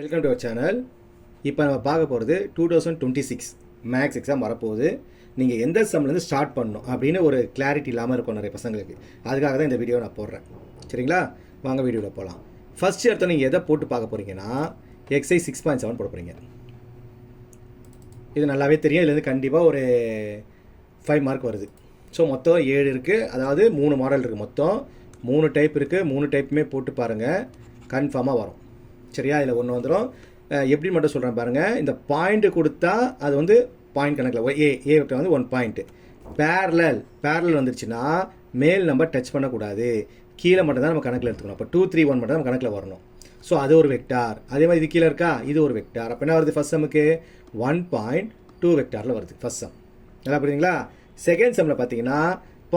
Welcome to our channel. இப்போ நம்ம பார்க்க போகிறது 2026 மேக்ஸ் எக்ஸாம் வரப்போகுது. நீங்கள் எந்த சம்லேருந்து ஸ்டார்ட் பண்ணணும் அப்படின்னு ஒரு கிளாரிட்டி இல்லாமல் இருக்கும் நிறைய பசங்களுக்கு. அதுக்காக தான் இந்த வீடியோ நான் போடுறேன். சரிங்களா, வாங்க வீடியோவில் போகலாம். ஃபஸ்ட் இடத்த நீங்கள் எதை போட்டு பார்க்க போகிறீங்கன்னா எக்ஸைஸ் 6.7 போட போகிறீங்க. இது நல்லாவே தெரியும். இதுலேருந்து கண்டிப்பாக ஒரு 5 மார்க் வருது. ஸோ மொத்தம் 7 இருக்குது, அதாவது 3 மாடல் இருக்குது. மொத்தம் 3 டைப் இருக்குது. 3 டைப்புமே போட்டு பாருங்கள், கன்ஃபார்மாக வரும். சரியா, இதில் ஒன்று வந்துடும். எப்படி மட்டும் சொல்கிறேன் பாருங்கள். இந்த பாயிண்ட்டு கொடுத்தா அது வந்து பாயிண்ட் கணக்கில் ஏ வெக்டர் வந்து 1 பாயிண்ட்டு. பேரலல் வந்துருச்சுன்னா மேல் நம்பர் டச் பண்ணக்கூடாது, கீழே மட்டும் தான் நம்ம கணக்கில் எடுத்துக்கணும். அப்போ 2 3 1 மட்டும் நம்ம கணக்கில் வரணும். ஸோ அது ஒரு வெக்டார். அதே மாதிரி இது கீழே இருக்கா, இது ஒரு வெக்டார். அப்போ என்ன வருது, ஃபஸ்ட் சம்முக்கு 1.2 வெக்டாரில் வருது ஃபஸ்ட் சம். நல்லா புரியுதுங்களா? செகண்ட் சம்மில் பார்த்தீங்கன்னா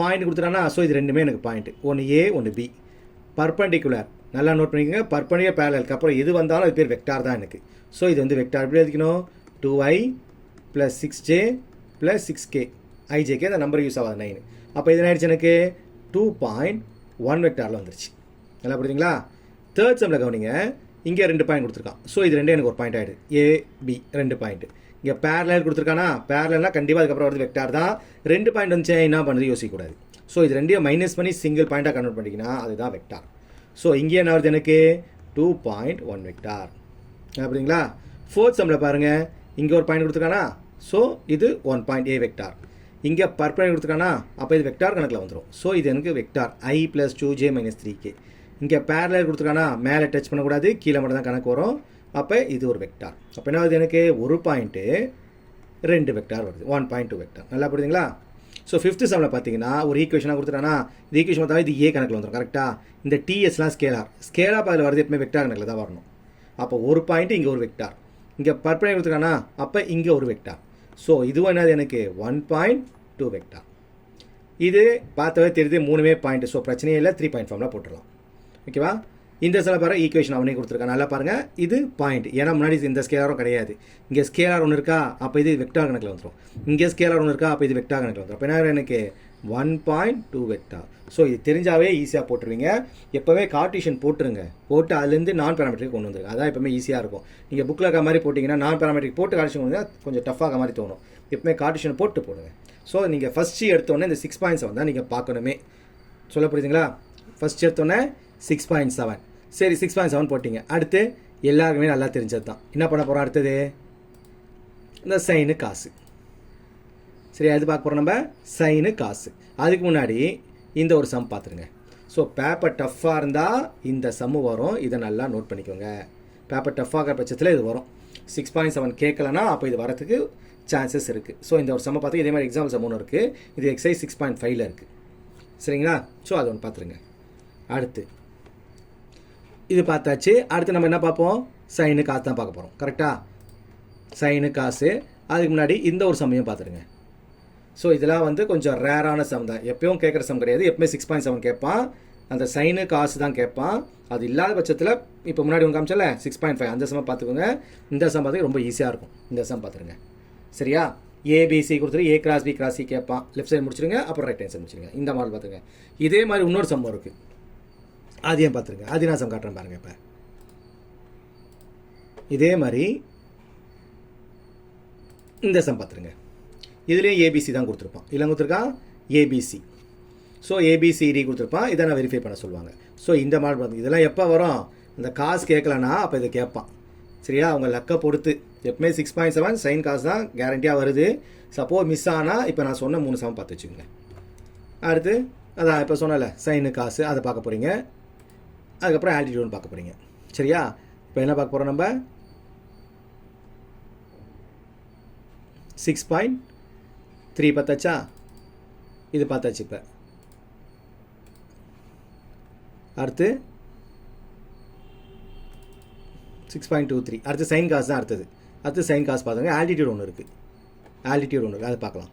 பாயிண்ட் கொடுத்துட்டானா, ஸோ இது ரெண்டுமே எனக்கு பாயிண்ட், ஒன்று ஏ ஒன்று பி. பர்பண்டிகுலர் நல்லா நோட் பண்ணிக்கோங்க. பர்பண்டிகுலர் பேரலுக்கு அப்புறம் எது வந்தாலும் அது பேர் வெக்டார் தான் எனக்கு. ஸோ இது வந்து வெக்டார். எப்படி எழுதிக்கணும், 2i + 6j + 6k. ஐஜேக்கு அந்த நம்பர் யூஸ் ஆகாது 9. அப்போ இது ஆயிடுச்சு எனக்கு 2.1 வெக்டாரில் வந்துருச்சு. நல்லா புரியுதுங்களா? தேர்ட் சம்மில் கவனிங்க, இங்கே 2 பாயிண்ட் கொடுத்துருக்கான். ஸோ இது ரெண்டே எனக்கு ஒரு பாயிண்ட் ஆகிடுது, ஏபி 2 பாயிண்ட். இங்கே பேரலல் கொடுத்துருக்கானா, பேரலல்னா கண்டிப்பாக அதுக்கப்புறம் வருது வெக்டார் தான். 2 பாயிண்ட் வந்துச்சு, என்ன பண்ணுறது யோசிக்கக்கூடாது. ஸோ இது ரெண்டையும் மைனஸ் பண்ணி சிங்கிள் பாயிண்ட்டாக கன்வெர்ட் பண்ணிங்கன்னா அதுதான் வெக்டார். ஸோ இங்கே என்ன வருது எனக்கு 2.1 வெக்டார். அப்படிங்களா? ஃபோர்த் சம்மில் பாருங்கள், இங்கே ஒரு பாயிண்ட் கொடுத்துருக்கானா, ஸோ இது 1 பாயிண்ட் ஏ வெக்டார். இங்கே பர்பண்டிகுலர் கொடுத்துருக்கானா, அப்போ இது வெக்டார் கணக்கில் வந்துடும். ஸோ இது எனக்கு வெக்டார் i + 2j - 3k. இங்கே பேரலல் கொடுத்துருக்கானா, மேலே டச் பண்ணக்கூடாது, கீழே மட்டும் தான் கணக்கு வரும். அப்போ இது ஒரு வெக்டார். அப்போ என்ன வருது எனக்கு 1 பாயிண்ட்டு 2 வெக்டார் வருது, 1.2 வெக்டார். நல்லா புரியுதுங்களா? ஸோ ஃபிஃப்த் சம்மில் பார்த்தீங்கன்னா ஒரு ஈக்குவேஷனாக கொடுத்துட்டானா, இது ஈக்குவேஷன் பார்த்தா இது ஏ கணக்கில் வந்துடும். கரெக்டாக? இந்த டிஎஸ்லாம் ஸ்கேலாக அதில் வருது, எப்பவுமே வெக்டார் கணக்கில் தான் வரணும். அப்போ ஒரு பாயிண்ட்டு இங்கே ஒரு வெக்டார், இங்கே பர்பண்டிகுலர் கொடுத்துருக்கானா, அப்போ இங்கே ஒரு வெக்டார். ஸோ இதுவும் என்னது எனக்கு 1.2 வெக்டார். இது பார்த்தாவே தெரியுது, 3மே பாயிண்ட். ஸோ பிரச்சனையே இல்லை, 3 பாயிண்ட் ஃபார்ம்லாம் போட்டுடலாம். ஓகேவா? இந்த சில பாரு ஈக்குவேஷன் அவனே கொடுத்துருக்காங்க. நல்லா பாருங்கள், இது பாயிண்ட். ஏன்னா முன்னாடி இந்த ஸ்கேலாரும் கிடையாது. இங்கே ஸ்கேலார் ஒன்று இருக்கா, அப்போ இது வெக்டார் கணக்கில் வந்துடும். இங்கே ஸ்கேலார் ஒன்று இருக்கா, அப்போ இது வெக்டார் கணக்கில் வந்துடும். அப்போ என்ன எனக்கு 1.2 வெக்டார். ஸோ இது தெரிஞ்சாவே ஈஸியாக போட்டுருவீங்க. எப்போவே கார்ட்டீசியன் போட்டுருங்க, போட்டு அதுலேருந்து நான் பேராமெட்ரிக் கொண்டு வந்துருங்க. அதான் எப்பவுமே ஈஸியாக இருக்கும். நீங்கள் புக்கில் இருக்க மாதிரி போட்டிங்கன்னா நான் பேராமெட்ரிக் போட்டு கார்ட்டீசியன் கொண்டு வந்தால் கொஞ்சம் டஃப்பாக மாதிரி தோணும். எப்பவுமே கார்ட்டீசியன் போட்டு போடுங்க. ஸோ நீங்கள் ஃபஸ்ட்டு எடுத்தோடனே இந்த 6.7 தான் நீங்கள் பார்க்கணுமே. சொல்ல புரியுதுங்களா? ஃபஸ்ட் எடுத்தோடனே 6.7. சரி, 6.7 போட்டிங்க. அடுத்து எல்லாருக்குமே நல்லா தெரிஞ்சது தான். என்ன பண்ண போகிறோம் அடுத்தது, இந்த சைனு காசு. சரி, அது பார்க்க போகிறோம் நம்ம, சைனு காசு. அதுக்கு முன்னாடி இந்த ஒரு சம் பார்த்துருங்க. ஸோ பேப்பர் டஃப்பாக இருந்தால் இந்த சம்மு வரும், இதை நல்லா நோட் பண்ணிக்கோங்க. பேப்பர் டஃப்பாகிற பட்சத்தில் இது வரும். 6.7 கேட்கலன்னா அப்போ இது வரத்துக்கு சான்சஸ் இருக்குது. ஸோ இந்த ஒரு சம்மை பார்த்து இதே மாதிரி எக்ஸாம்பிள் சம் ஒன்று இருக்குது. இது எக்ஸைஸ் 6.5ல் இருக்குது. சரிங்களா? ஸோ அது ஒன்று பார்த்துருங்க. அடுத்து இது பார்த்தாச்சு. அடுத்து நம்ம என்ன பார்ப்போம், சைனு காசு தான் பார்க்க போகிறோம். கரெக்டாக? சைனு காசு. அதுக்கு முன்னாடி இந்த ஒரு சம்மையும் பார்த்துருங்க. ஸோ இதெல்லாம் வந்து கொஞ்சம் ரேரான சம் தான், எப்பயும் கேட்குற சம் கிடையாது. எப்பவுமே 6.7 கேட்பான், அந்த சைனு காசு தான் கேட்பான். அது இல்லாத பட்சத்தில் இப்போ முன்னாடி உங்கள் காமிச்சல 6.5 அந்த சம்மை பார்த்துக்கோங்க. இந்த சம் பார்த்துக்க ரொம்ப ஈஸியாக இருக்கும். இந்த சம் பார்த்துருங்க. சரியா? ஏபிசி கொடுத்துட்டு A × B × C கேட்பான். லெஃப்ட் சைடு முடிச்சிருங்க, அப்புறம் ரைட் ஹேண்ட் சைடு முடிச்சிருங்க. இந்த மாடல் பார்த்துருங்க. இதே மாதிரி இன்னொரு சம் இருக்குது, அதையும் பார்த்துருங்க. அது நான் சம் காட்டுறேன் பாருங்கள். இப்போ இதே மாதிரி இந்த சம் பார்த்துருங்க. இதுலேயும் ஏபிசி தான் கொடுத்துருப்பான். இல்லை கொடுத்துருக்கான் ஏபிசி. ஸோ ஏபிசிடி கொடுத்துருப்பான். இதை நான் வெரிஃபை பண்ண சொல்லுவாங்க. ஸோ இந்த மாடல் பார்த்து இதெல்லாம் எப்போ வரும், அந்த காசு கேட்கலன்னா அப்போ இதை கேட்பான். சரியா? அவங்க லக்கை பொறுத்து. எப்பவுமே 6.7 சைன் காசு தான் கேரண்டியாக வருது. சப்போஸ் மிஸ் ஆனால் இப்போ நான் சொன்ன 3 சம் பார்த்து வச்சுக்கோங்க. அடுத்து அதான் இப்போ சொன்னல சைனு காசு, அதை பார்க்க போகிறீங்க. அதுக்கப்புறம் ஆல்டிடியூட் பார்க்க போகிறீங்க. சரியா? இப்போ என்ன பார்க்க போகிறோம் நம்ம, 6.3 பார்த்தாச்சா? இது பார்த்தாச்சு. இப்போ அடுத்து 6.23. அடுத்து சைன் காசு தான் அடுத்தது. அடுத்து சைன் காசு பார்த்தாங்க. ஆல்டிடியூட் ஒன்று இருக்குது, ஆல்டிடியூட் ஒன்று இருக்குது, அதை பார்க்கலாம்.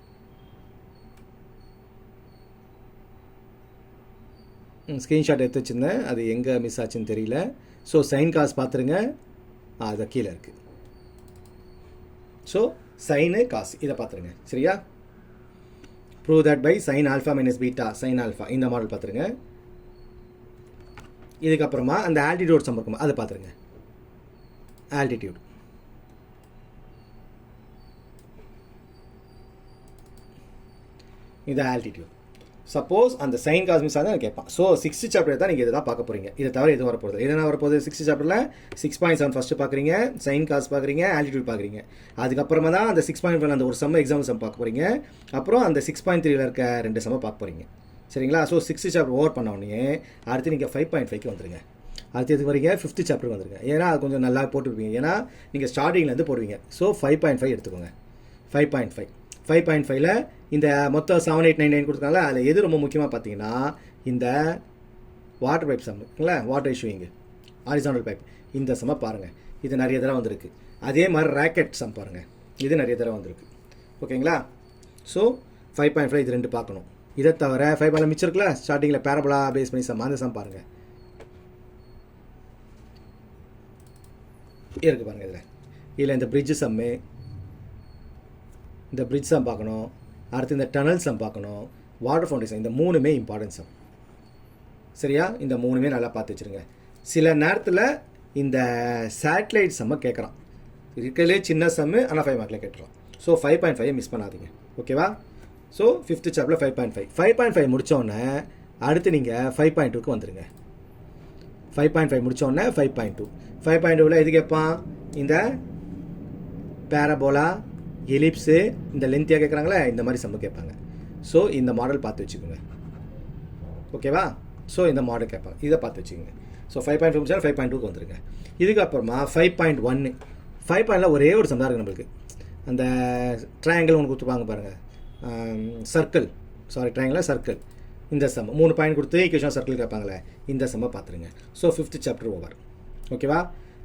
ஸ்க்ரீன்ஷாட் எடுத்து வச்சுருந்தேன், அது எங்கே மிஸ் ஆச்சுன்னு தெரியல. ஸோ சைன் காசு பார்த்துருங்க, அது கீழே இருக்குது. ஸோ சைனு காசு இதை பார்த்துருங்க. சரியா? Prove that by sine alpha - beta sine alpha, இந்த மாடல் பார்த்துருங்க. இதுக்கப்புறமா அந்த ஆல்டிடியூட் சம் இருக்குமா அதை பார்த்துருங்க. ஆல்டிடியூட். இது ஆல்டிடியூட். சப்போஸ் அந்த சைன் காஸ் மிஸ் ஆகுது கேட்பான். ஸோ 6th சாப்டர் தான் நீங்கள் இதை தான் பார்க்க போகிறீங்க. இதை தவிர எதுவும் வரப்போகுது. என்ன வரப்போகுது 6th சாப்டரில் 6.7 ஃபஸ்ட்டு பார்க்குறீங்க, சைன் காஸ் பார்க்குறீங்க, ஆல்டிடியூட் பார்க்குறீங்க. அதுக்கப்புறமா தான் அந்த 6.5 அந்த ஒரு எக்ஸாம்பிள் சம் பார்க்க போகிறீங்க. அப்புறம் அந்த 6.3ல் இருக்க 2 சம்மை பார்க்க போகிறீங்க. சரிங்களா? ஸோ 6th சாப்டர் ஓவர் பண்ண உடனே அடுத்து நீங்கள் 5.5க்கு வந்துடுங்க. அடுத்து எதுக்கு வரீங்க 5th சாப்டருக்கு வந்துருங்க. ஏன்னா அது கொஞ்சம் நல்லா போட்டுருப்பீங்க. ஏன்னா நீங்கள் ஸ்டார்டிங்லேருந்து போடுவீங்க. ஸோ 5.5 எடுத்துக்கோங்க. 5.5ல் இந்த மொத்தம் 7, 8, 9, 9 கொடுத்துருக்காங்களா, அதில் எது ரொம்ப முக்கியமாக பார்த்தீங்கன்னா இந்த வாட்டர் பைப் சம் இருக்குங்களா, வாட்டர் இஷ்யூயிங்கு ஹாரிசான்டல் பைப், இந்த சம்மை பாருங்கள். இது நிறைய தடவை வந்திருக்கு. அதே மாதிரி ராக்கெட் சம் பாருங்கள், இது நிறைய தடவை வந்திருக்கு. ஓகேங்களா? ஸோ 5.5 இது 2 பார்க்கணும். இதை தவிர 5 மிச்சம் இருக்குல்ல, ஸ்டார்டிங்கில் பேரபோலா பேஸ் பண்ணி சம், அந்த சம் பாருங்கள் இருக்குது பாருங்கள். இதில் இந்த பிரிட்ஜு சம்மு, இந்த பிரிட்ஜ் சம் பார்க்கணும். அடுத்து இந்த டனல் சம் பார்க்கணும். வாட்டர் ஃபவுண்டேஷன், இந்த 3மே இம்பார்ட்டன்ட் சம். சரியா? இந்த 3மே நல்லா பார்த்து வச்சுருங்க. சில நேரத்தில் இந்த சேட்டலைட் சம்மை கேட்குறான். இருக்கிறதுலே சின்ன சம்மு, ஆனால் 5 மார்க்கில் கேட்டுறான். ஸோ 5.5 மிஸ் பண்ணாதீங்க. ஓகேவா? ஸோ 5th சாப்டரில் 5.5 5.5 முடித்தோடனே அடுத்து நீங்கள் 5.2க்கு வந்துடுங்க. 5.5 முடித்தோடனே 5.2 5.2ல் எது கேட்பான்? இந்த பேரபோலா, எலிப்ஸு, இந்த லென்த்தியாக கேட்குறாங்களே, இந்த மாதிரி சம்மு கேட்பாங்க. ஸோ இந்த மாடல் பார்த்து வச்சுக்கோங்க. ஓகேவா? ஸோ இந்த மாடல் கேட்பாங்க, இதை பார்த்து வச்சுக்கோங்க. ஸோ 5.5 முடிச்சா 5.2க்கு வந்துருங்க. இதுக்கப்புறமா 5.1 5.1ல் ஒரே ஒரு சம் தான் இருக்குது நம்மளுக்கு. அந்த ட்ரையாங்கிள் ஒன்று கொடுத்துருப்பாங்க பாருங்கள், சர்க்கிள், ட்ரையாங்கிள் சர்க்கிள், இந்த சம் 3 பாயிண்ட் கொடுத்து ஈக்குவேஷன் சர்க்கிள் கேட்பாங்களே, இந்த சம்மை பார்த்துருங்க. So 5th chapter over. ஓகேவா?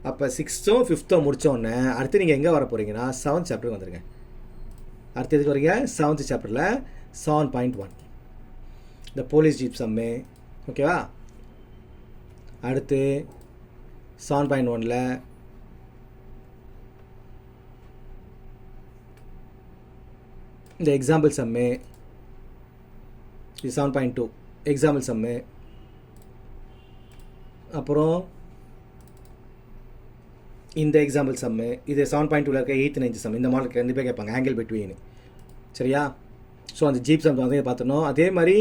அப்போ 6th 5th முடித்தோடனே அடுத்து நீங்கள் எங்கே வர போகிறீங்கன்னா 7th சாப்டருக்கு வந்துடுங்க. அடுத்து எதுக்கு வரீங்க? 7th சாப்டரில் 7.1 இந்த போலீஸ் ஜீப் சம்மு. ஓகேவா? அடுத்து 7.1ல் இந்த எக்ஸாம்பிள் சம்மு, இது 7.2 எக்ஸாம்பிள் சம்மு. அப்புறம் இந்த எக்ஸாம்பிள் சம்மு, இது 7.2ல் இருக்க 8th 9th சம். இந்த மாடலுக்கு 2 பேர் கேட்பாங்க, ஆங்கிள் பிட்வீன். சரியா? ஸோ அந்த ஜீப் சம் அதே பார்த்துடணும். அதே மாதிரி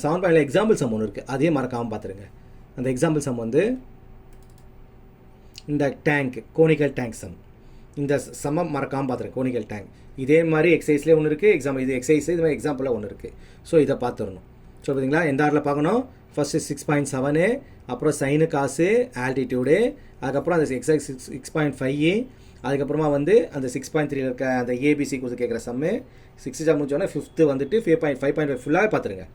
7.1ல் எக்ஸாம்பிள் சம் ஒன்று இருக்குது, அதே மறக்காமல் பார்த்துருங்க. அந்த எக்ஸாம்பிள் சம் வந்து இந்த டேங்க், கோனிக்கல் டேங்க் சம், இந்த சம்ம மறக்காமல் பார்த்துருங்க. கோனிக்கல் டேங்க் இதே மாதிரி எக்ஸசைஸ்லேயே ஒன்று இருக்குது, இது எக்ஸசைஸ், இது மாதிரி எக்ஸாம்பிளாக ஒன்று இருக்குது. ஸோ இதை பார்த்துடணும். ஸோ பார்த்தீங்களா, எந்த ஆர்டரில் பார்க்கணும்? ஃபஸ்ட்டு 6.7, அப்புறம் சைனு காசு, ஆல்டிடியூடு, அதுக்கப்புறம் அந்த 6.5, அதுக்கப்புறமா வந்து அந்த 6.3ல் இருக்க அந்த ஏபிசி கொடுத்து கேட்குற சம்மு. 6th சாப்டர் முடிச்சோன்னா 5th வந்துட்டு 5.5 ஃபுல்லாகவே பார்த்துருங்க.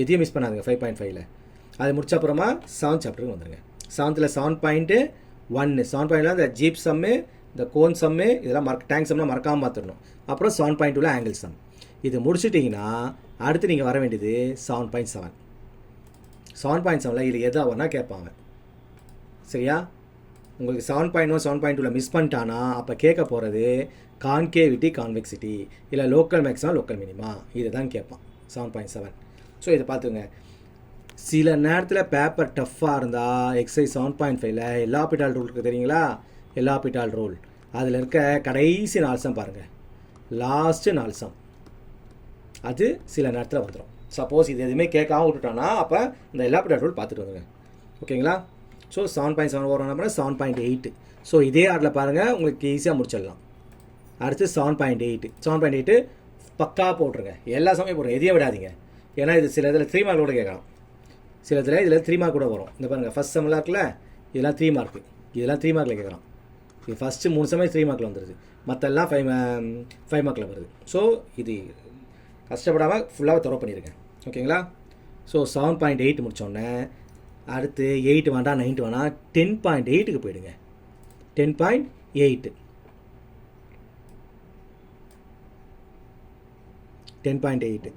எதையும் மிஸ் பண்ணாதுங்க 5.5ல். அது முடிச்ச அப்புறமா 7th சாப்டருக்கு வந்துடுங்க. 7th 7.1 7.1ல் அந்த ஜீப் சம்மு, இந்த கோன் சம்மு, இதெல்லாம் டேங்க் சம்லாம் மறக்காமல் பார்த்துடணும். அப்புறம் 7.2ல் ஆங்கிள் சம். இது முடிச்சுட்டிங்கன்னா அடுத்து நீங்கள் வர வேண்டியது 7.7. 7.7ல் இதில் எதா ஒன்றா கேட்பாங்க. சரியா? உங்களுக்கு 7.1 7.2ல் மிஸ் பண்ணிட்டானா அப்போ கேட்க போகிறது கான்கேவிட்டி கான்வெக்சிட்டி, இல்லை லோக்கல் மேக்ஸிமம் லோக்கல் மினிமா, இதை தான் கேட்பான் 7.7. ஸோ இதை பார்த்துங்க. சில நேரத்தில் பேப்பர் டஃப்பாக இருந்தால் எக்ஸசைஸ் 7.5ல் எலாபிட்டால் ரூல் இருக்குது தெரியுங்களா? எலாபிட்டால் ரூல் அதில் இருக்க கடைசி 4 சம் பாருங்கள், லாஸ்ட்டு 4 சம், அது சில நேரத்தில் வந்துடும். சப்போஸ் இது எதுவுமே கேட்காம விட்டுட்டானா அப்போ இந்த எலாபிட்டால் ரூல் பார்த்துட்டு வந்துங்க. ஓகேங்களா? So 7.7 over number 7.8. ஸோ இதே ஆர்டரில் பாருங்கள், உங்களுக்கு ஈஸியாக முடிச்சிடலாம். அடுத்து 7.8 பக்கா போட்டுருங்க. எல்லா சமயம் போடுறேன், எதையும் விடாதீங்க. ஏன்னா இது சில இதில் 3 மார்க் கூட கேட்கலாம், சில இதில் 3 மார்க் கூட வரும். இந்த பாருங்கள், ஃபஸ்ட் செம்லாம் இருக்குல்ல, இதெல்லாம் 3 மார்க்கு, இதெல்லாம் 3 மார்க்கில் கேட்கலாம். இது ஃபஸ்ட்டு 3 சமயம் 3 மார்க்கில் வந்துடுது, மற்றெல்லாம் 5 மார்க்கில் வருது. ஸோ இது கஷ்டப்படாமல் ஃபுல்லாக தரவு பண்ணியிருக்கேன். ஓகேங்களா? ஸோ 7.8 முடித்தோடனே அடுத்து 8 வேண்டாம் 9 வேணாம் 10.8க்கு போயிடுங்க. 10.8 10.8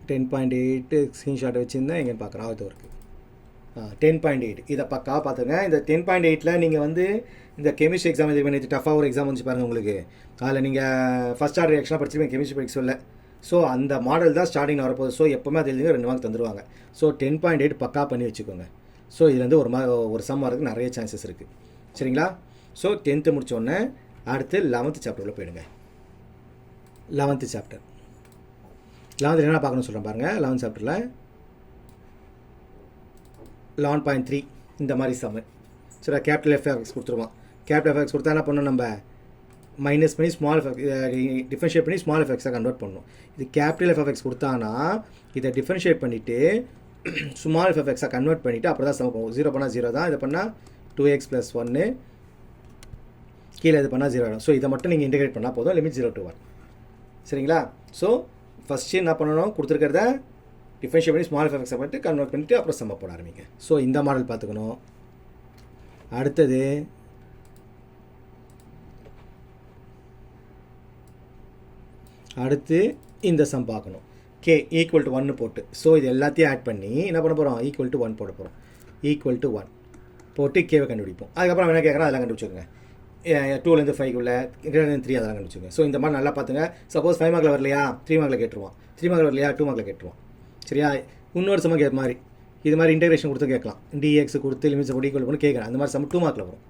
10.8 ஸ்க்ரீன்ஷாட் வச்சுருந்தேன், எங்கேன்னு பார்க்குறோம், அது இருக்குது. 10.8 இதை பக்காவாக பார்த்துங்க. இந்த 10.8ல் நீங்கள் வந்து இந்த கெமிஸ்ட்ரி எக்ஸாம் இது பண்ணி டஃபாக ஒரு எக்ஸாம் வந்து பாருங்கள் உங்களுக்கு. அதில் நீங்கள் ஃபஸ்ட் ஆர்டர் ரியாக்ஷனாக படிச்சிருப்பீங்க, கெமிஸ்ட்ரி படிக்க சொல்ல ஸோ அந்த மாடல் தான் ஸ்டார்டிங் வரப்போகுது. ஸோ எப்போவுமே அது எழுதிங்க 2 மார்க் தந்துடுவாங்க. ஸோ 10.8 பக்கா பண்ணி வச்சுக்கோங்க. ஸோ இதுலேருந்து ஒரு சம் வரதுக்கு நிறைய சான்சஸ் இருக்குது. சரிங்களா? ஸோ 10th முடித்தோடனே அடுத்து 11th சாப்டரில் போயிடுங்க. 11th சாப்டர் 11th என்ன பார்க்கணும்னு சொல்கிறேன் பாருங்கள். 11th சாப்டரில் 11.3 இந்த மாதிரி சம்மு. சரி, கேபிட்டல் எஃப்எக்ஸ் கொடுத்துருவோம். கேபிட்டல் எஃப்எக்ஸ் கொடுத்தா என்ன பண்ணணும், நம்ம மைனஸ் பண்ணி ஸ்மால் எஃபெக்ட் டிஃபரன்ஷியேட் பண்ணி ஸ்மால் எஃபெக்ட்ஸாக கன்வெர்ட் பண்ணணும். இது கேபிட்டல் எஃப்எக்ஸ் கொடுத்தானா இதை டிஃபரன்ஷியேட் பண்ணிவிட்டு ஸ்மால் எஃப்எக்ஸாக கன்வெர்ட் பண்ணிவிட்டு அப்புறம் தான் சம போகும். 0 பண்ணால் 0 தான், இதை பண்ணால் 2x + 1 கீழே இது பண்ணால் 0 ஆகிடும். ஸோ இதை மட்டும் நீங்கள் இன்டெகிரேட் பண்ணால் போதும், லிமிட் 0 to 1. சரிங்களா? ஸோ ஃபஸ்ட்டு என்ன பண்ணணும், கொடுத்துருக்கிறத டிஃபரன்ஷியேட் பண்ணி ஸ்மால் எஃப்எக்ஸை பண்ணிட்டு கன்வெர்ட் பண்ணிவிட்டு அப்புறம் சம்ம போட ஆரம்பிங்க. ஸோ இந்த மாடல் பார்த்துக்கணும். அடுத்தது இந்த சம் பார்க்கணும். k = 1 போட்டு, ஸோ இது எல்லாத்தையும் ஆட் பண்ணி என்ன பண்ண போகிறோம், = 1 போட போகிறோம். = 1 போட்டு கேவை கண்டுபிடிப்போம். அதுக்கப்புறம் என்ன கேட்குறோம் அதெல்லாம் கண்டுபிடிச்சிக்கோங்க. 2லேருந்து 5க்குள்ளே 3 அதெல்லாம் கண்டுபிடிச்சிக்கோங்க. ஸோ இந்த மாதிரி நல்லா பார்த்துங்க. சப்போஸ் 5 மார்க்கில் வரலையா 3 மார்க்கில் கேட்டுருவான், 3 மார்க்கில் வரலையா 2 மார்க்கில் கேட்டுருவான். சரியா? இன்னொரு சமம் கேட்க மாதிரி இது மாதிரி இன்டெகிரேஷன் கொடுத்து கேட்கலாம். dx கொடுத்து லிமிட்ஸ் போட்டு ஈக்குவல் பண்ணி கேட்குறேன். அந்த மாதிரி சம் 2 மார்க்கில் வரும்.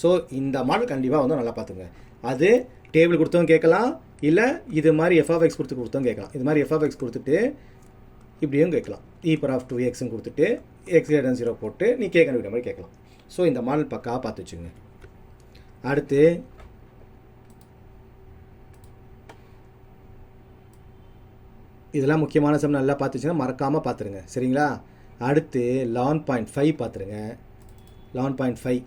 ஸோ இந்த மாடல் கண்டிப்பாக வந்து நல்லா பார்த்துங்க. அது டேபிள் கொடுத்தவங்க கேட்கலாம், இல்லை இது மாதிரி f(x) கொடுத்தவங்க கேட்கலாம். இது மாதிரி f(x) கொடுத்துட்டு இப்படியும் கேட்கலாம். e⁻2x கொடுத்துட்டு x > 0 போட்டு நீ கண்டுபிடிக்கிற மாதிரி கேட்கலாம். ஸோ இந்த மாடல் பக்காவாக பார்த்து வச்சுங்க. அடுத்து இதெல்லாம் முக்கியமான சம் நல்லா பார்த்து வச்சுங்க, மறக்காமல் பார்த்துருங்க. சரிங்களா? அடுத்து 11.5 பார்த்துருங்க. 11.5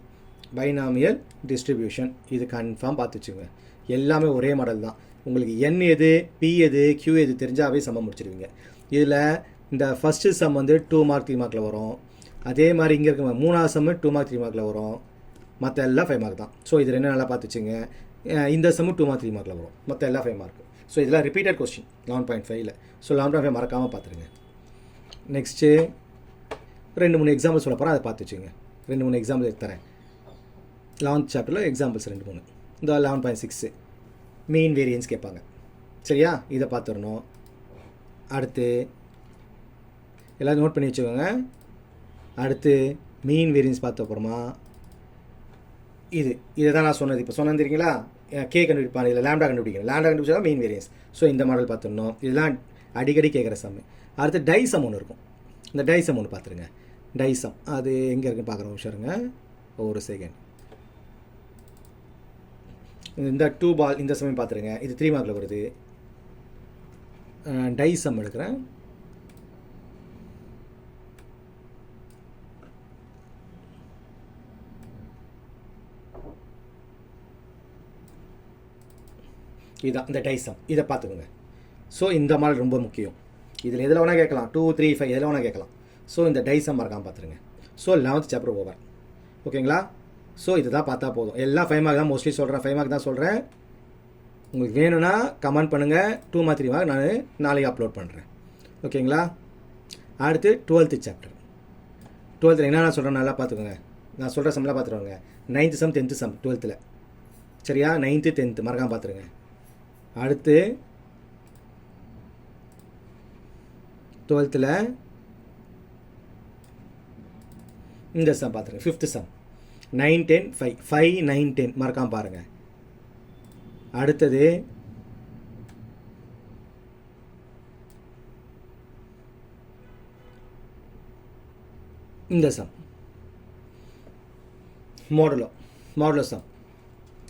பைனாமியல் டிஸ்ட்ரிபியூஷன். இது கன்ஃபார்ம் பார்த்து வச்சுங்க. எல்லாமே ஒரே மாடல் தான். உங்களுக்கு n எது, p எது, q எது தெரிஞ்சாவே சமம் முடிச்சிடுவீங்க. இதில் இந்த ஃபஸ்ட்டு சம் வந்து 2 மார்க் 3 மார்க்கில் வரும். அதே மாதிரி இங்கே இருக்க 3ஆவது சம்மு 2 மார்க் 3 மார்க்கில் வரும். மற்ற எல்லாம் 5 மார்க் தான். ஸோ இது 2 நல்லா பார்த்து வச்சுங்க. இந்த சம்மு 2 மார்க் 3 மார்க்கில் வரும். மற்ற எல்லாம் 5 மார்க். ஸோ இதெல்லாம் ரிப்பீட்டட் கொஸ்டின் 11.5ல். ஸோ 11.5 மறக்காமல் பார்த்துருங்க. நெக்ஸ்ட்டு 2-3 எக்ஸாம்பிள் சொல்ல போகிறேன், அதை பார்த்து வச்சுங்க. 2-3 எக்ஸாம்பிள் தரேன். 11th சாப்டரில் எக்ஸாம்பிள்ஸ் 2-3. இந்த 11.6 மீன் வேரியன்ஸ் கேட்பாங்க. சரியா? இதை பார்த்துடணும். அடுத்து எல்லோரும் நோட் பண்ணி வச்சுக்கோங்க. அடுத்து மீன் வேரியன்ஸ் பார்த்த அப்புறமா இதை தான் நான் சொன்னது. இப்போ சொன்னது தெரியுங்களா, கே கண்டுபிடிப்பாங்க, இதில் லேம்டா கண்டுபிடிக்கணும். லேம்டா கண்டுபிடிச்சா மீன் வேரியன்ஸ். ஸோ இந்த மாடல் பார்த்துடணும். இதெல்லாம் அடிக்கடி கேட்குற சம். அடுத்து டைசம் ஒன்று இருக்கும். இந்த டைசம் ஒன்று பார்த்துருங்க. டைசம் அது எங்கே இருக்குன்னு பார்க்குற விஷயங்க. ஒரு செகண்ட். இந்த 2 பால் இந்த சமயம் பார்த்துருங்க. இது 3 மார்க்கில் வருது. டைசம் எடுக்கிறேன். இதுதான் இந்த டைசம். இதை பார்த்துக்கோங்க. ஸோ இந்த மாடல் ரொம்ப முக்கியம். இதில் எதில் வேணால் கேட்கலாம், 2, 3, 5 எதில் வேணால் கேட்கலாம். ஸோ இந்த டைசம் மறக்காமல் பார்த்துருங்க. So 11th chapter over. ஓகேங்களா? ஸோ இது தான் பார்த்தா போதும். எல்லாம் 5 மார்க் தான் மோஸ்ட்லி சொல்கிறேன். 5 மார்க் தான் சொல்கிறேன். உங்களுக்கு வேணும்னா கமெண்ட் பண்ணுங்கள். 2 மார்க் 3 மார்க் நான் நாளைக்கு அப்லோட் பண்ணுறேன். ஓகேங்களா? அடுத்து 12th சாப்டர். 12th என்னென்ன சொல்கிறேன் நல்லா பார்த்துக்கோங்க. நான் சொல்கிற சம்லாம் பார்த்துருவாங்க. 9th some 10th some 12th. சரியா? 9th 10th மறக்காமல் பார்த்துருங்க. அடுத்து 12th இந்த சம் பார்த்துருங்க. 5th சம் 9, 10, 5 5, 9, 10 மறக்காமல் பாருங்கள். அடுத்தது இந்த சம் மாடுலோ சம்.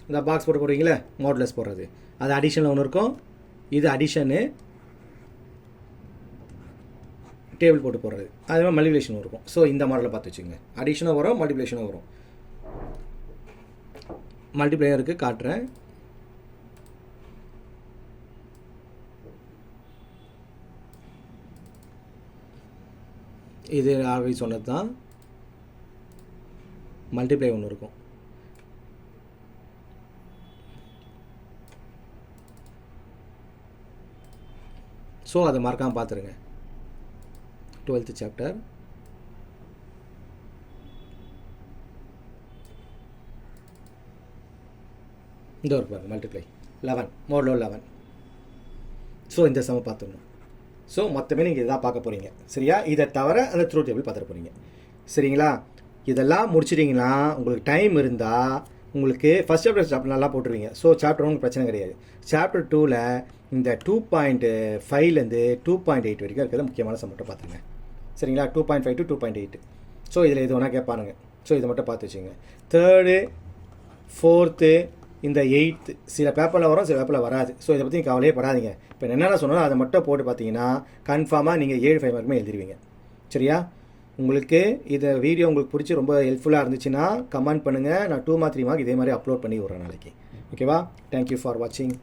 இந்த பாக்ஸ் போட்டு போடுறீங்களே மாடுலஸ் போடுறது, அது அடிஷனில் ஒன்று இருக்கும். இது அடிஷனு டேபிள் போட்டு போடுறது, அது மாதிரி மல்டிப்ளிகேஷன் இருக்கும். ஸோ இந்த மாடலில் பார்த்து வச்சுங்க. அடிஷனும் வரும், மல்டிப்ளிகேஷனும் வரும். மல்டிப்ளையருக்கு காட்டுறேன். இது ஆல்ரெடி சொன்னது தான். மல்டிப்ளை ஒன்று இருக்கும். ஸோ அதை மறக்காமல் பார்த்துருங்க. 12th chapter. இந்த ஒரு பாருங்க மல்டிப்ளை 11 மோட்லோ 11. ஸோ இந்த சம பார்த்துடணும். ஸோ மொத்தமே நீங்கள் இதான் பார்க்க போகிறீங்க. சரியா? இதை தவிர அந்த த்ரூ டேபிள் பார்த்துட்டு போகிறீங்க. சரிங்களா? இதெல்லாம் முடிச்சிட்டிங்கன்னா உங்களுக்கு டைம் இருந்தால் உங்களுக்கு ஃபஸ்ட் சாப்டர் நல்லா போட்டுருவீங்க. ஸோ சாப்டர் உங்களுக்கு பிரச்சனை கிடையாது. சாப்டர் 2ல் இந்த 2.5லேருந்து 2.8 வரைக்கும் இருக்கிறது முக்கியமான சம் மட்டும் பார்த்துங்க. சரிங்களா? 2.5 to 2.8. ஸோ இதில் எது வேணால் கேட்பானுங்க. ஸோ இதை மட்டும் பார்த்து வச்சுங்க. 3rd 4th இந்த 8th சில பேப்பரில் வரும், சில பேப்பரில் வராது. ஸோ இதை பற்றி கவலையே படாதீங்க. இப்போ என்னென்ன சொன்னாலும் அதை மட்டும் போட்டு பார்த்தீங்கன்னா கன்ஃபார்மாக நீங்கள் 7 5 மார்க்குமே எழுதிருவீங்க. சரியா? உங்களுக்கு இந்த வீடியோ உங்களுக்கு பிடிச்சி ரொம்ப ஹெல்ப்ஃபுல்லாக இருந்துச்சுன்னா கமெண்ட் பண்ணுங்கள். நான் 2 மார்க் 3 மார்க் இதே மாதிரி அப்லோட் பண்ணி விட்றேன் நாளைக்கு. ஓகேவா? தேங்க்யூ ஃபார் வாட்சிங்.